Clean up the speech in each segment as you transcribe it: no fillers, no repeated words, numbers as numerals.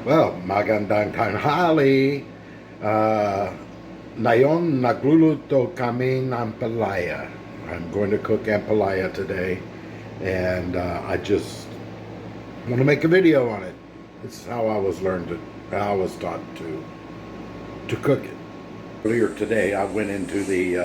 Well, magandang tanghali. Ngayon nagluluto kami ng ampalaya. I'm going to cook ampalaya today, and I just want to make a video on it. This is how I was how I was taught to cook it. Earlier today, I went into the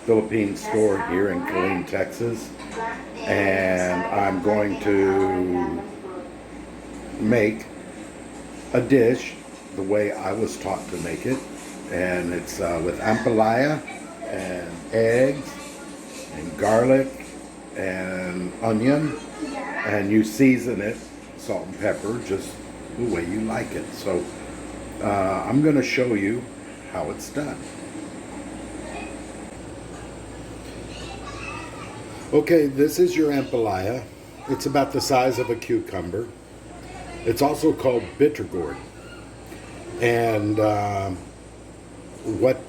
Philippine store here in Killeen, Texas, and I'm going to make a dish the way I was taught to make it, and it's with ampalaya and eggs and garlic and onion, and you season it salt and pepper just the way you like it. So I'm going to show you how it's done. Okay, this is your ampalaya. It's about the size of a cucumber. It's also called bitter gourd. And what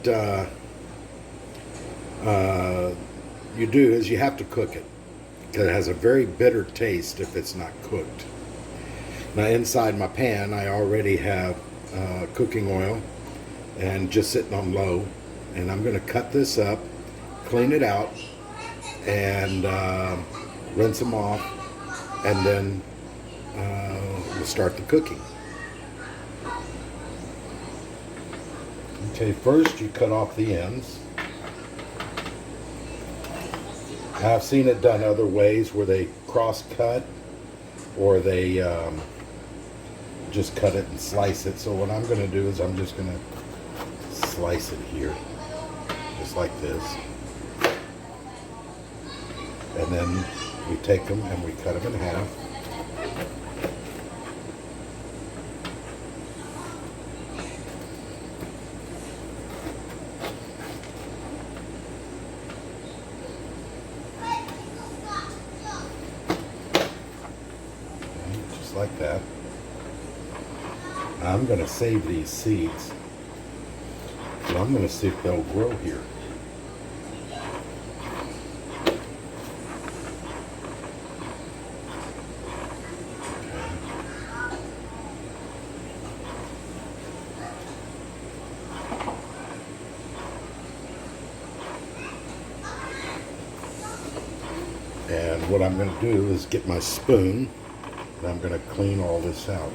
you do is you have to cook it, because it has a very bitter taste if it's not cooked. Now inside my pan I already have cooking oil and just sitting on low, and I'm going to cut this up, clean it out, and rinse them off, and then we'll start the cooking. Okay, first you cut off the ends. I've seen it done other ways where they cross cut, or they just cut it and slice it. So what I'm going to do is I'm just going to slice it here, just like this. And then we take them and we cut them in half. Just like that. Now I'm going to save these seeds. So I'm going to see if they'll grow here. And what I'm going to do is get my spoon, and I'm going to clean all this out.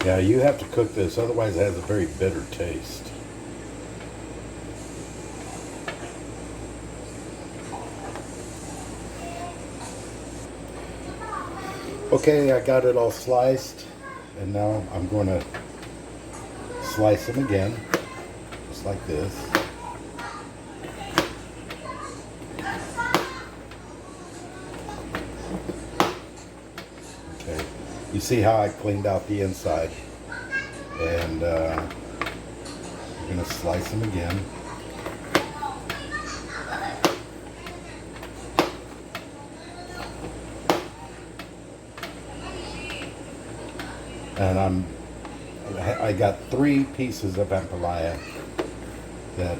Yeah, you have to cook this, otherwise it has a very bitter taste. Okay, I got it all sliced, and now I'm going to slice them again, just like this. Okay, you see how I cleaned out the inside, and going to slice them again. And I got 3 pieces of Ampalaya that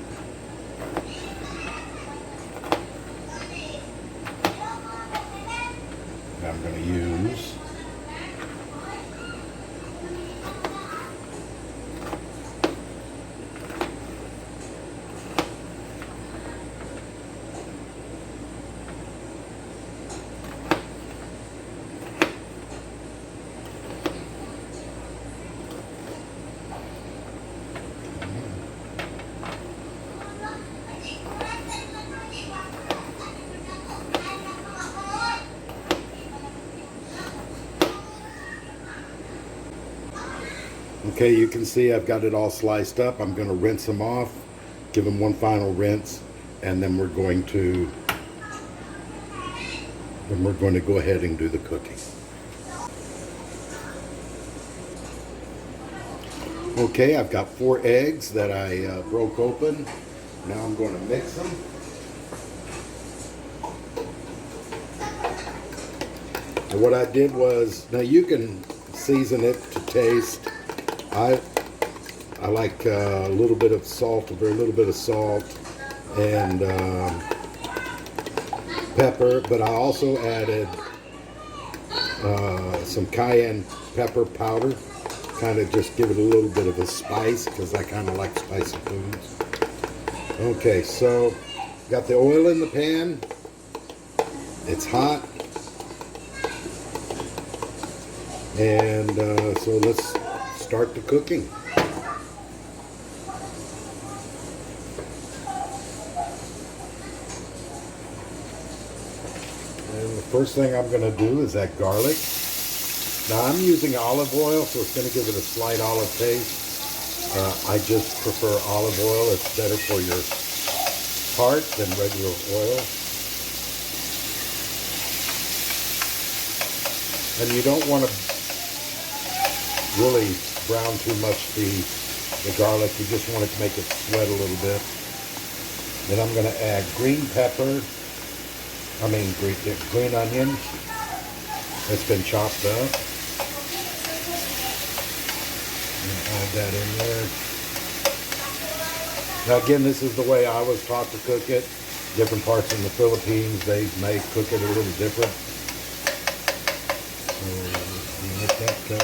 I'm going to use. Okay, you can see I've got it all sliced up. I'm going to rinse them off, give them one final rinse, and then we're going to go ahead and do the cooking. Okay, I've got 4 eggs that I broke open. Now I'm going to mix them. And what I did was, now you can season it to taste. I like a little bit of salt, a very little bit of salt, and pepper, but I also added some cayenne pepper powder, kind of just give it a little bit of a spice, because I kind of like spicy foods. Okay, so got the oil in the pan. It's hot. And so let's start the cooking. And the first thing I'm going to do is add garlic. Now I'm using olive oil, so it's going to give it a slight olive taste. I just prefer olive oil. It's better for your heart than regular oil. And you don't want to really brown too much the garlic. You just want to make it sweat a little bit. Then I'm going to add green onion that's been chopped up. I'm going to add that in there. Now again, this is the way I was taught to cook it. Different parts in the Philippines, they may cook it a little different. So let that go.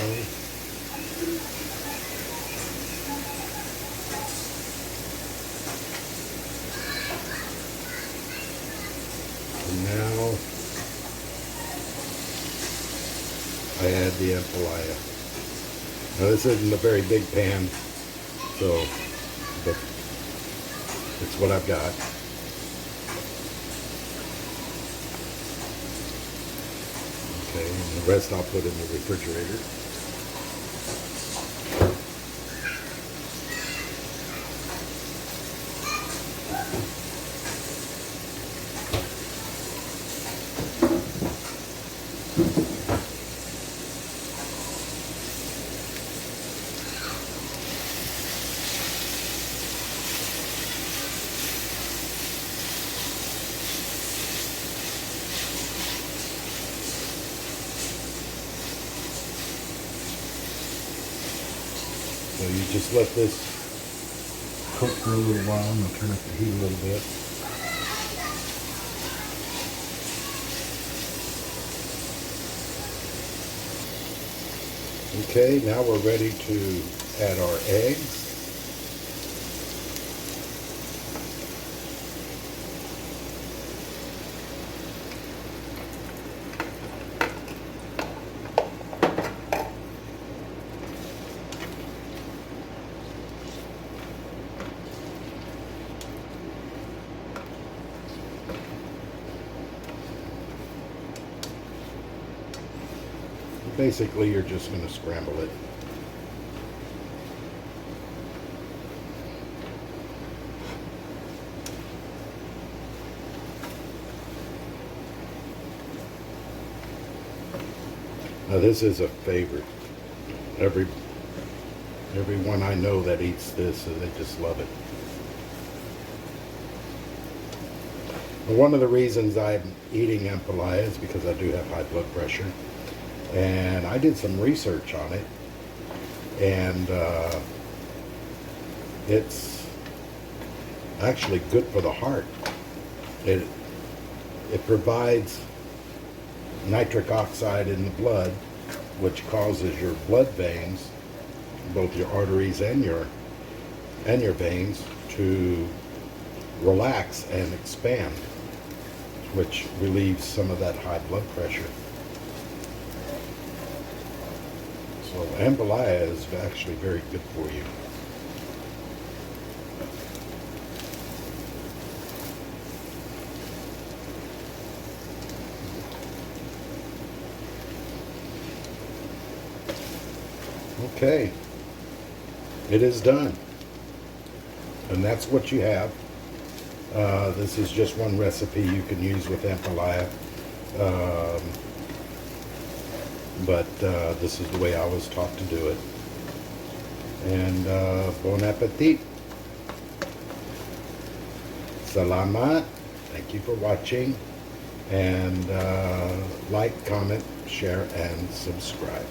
Now I add the Ampalaya. Now this isn't a very big pan, but it's what I've got. Okay, and the rest I'll put in the refrigerator. So you just let this cook for a little while. I'm going to turn up the heat a little bit. Okay, now we're ready to add our eggs. Basically, you're just going to scramble it. Now this is a favorite. Everyone I know that eats this, they just love it. And one of the reasons I'm eating Ampalaya is because I do have high blood pressure. And I did some research on it. And it's actually good for the heart. It provides nitric oxide in the blood, which causes your blood veins, both your arteries and your veins, to relax and expand, which relieves some of that high blood pressure. So Ampalaya is actually very good for you. Okay, it is done, and that's what you have. This is just one recipe you can use with Ampalaya, but this is the way I was taught to do it. And bon appetit. Salamat. Thank you for watching, and like, comment, share, and subscribe.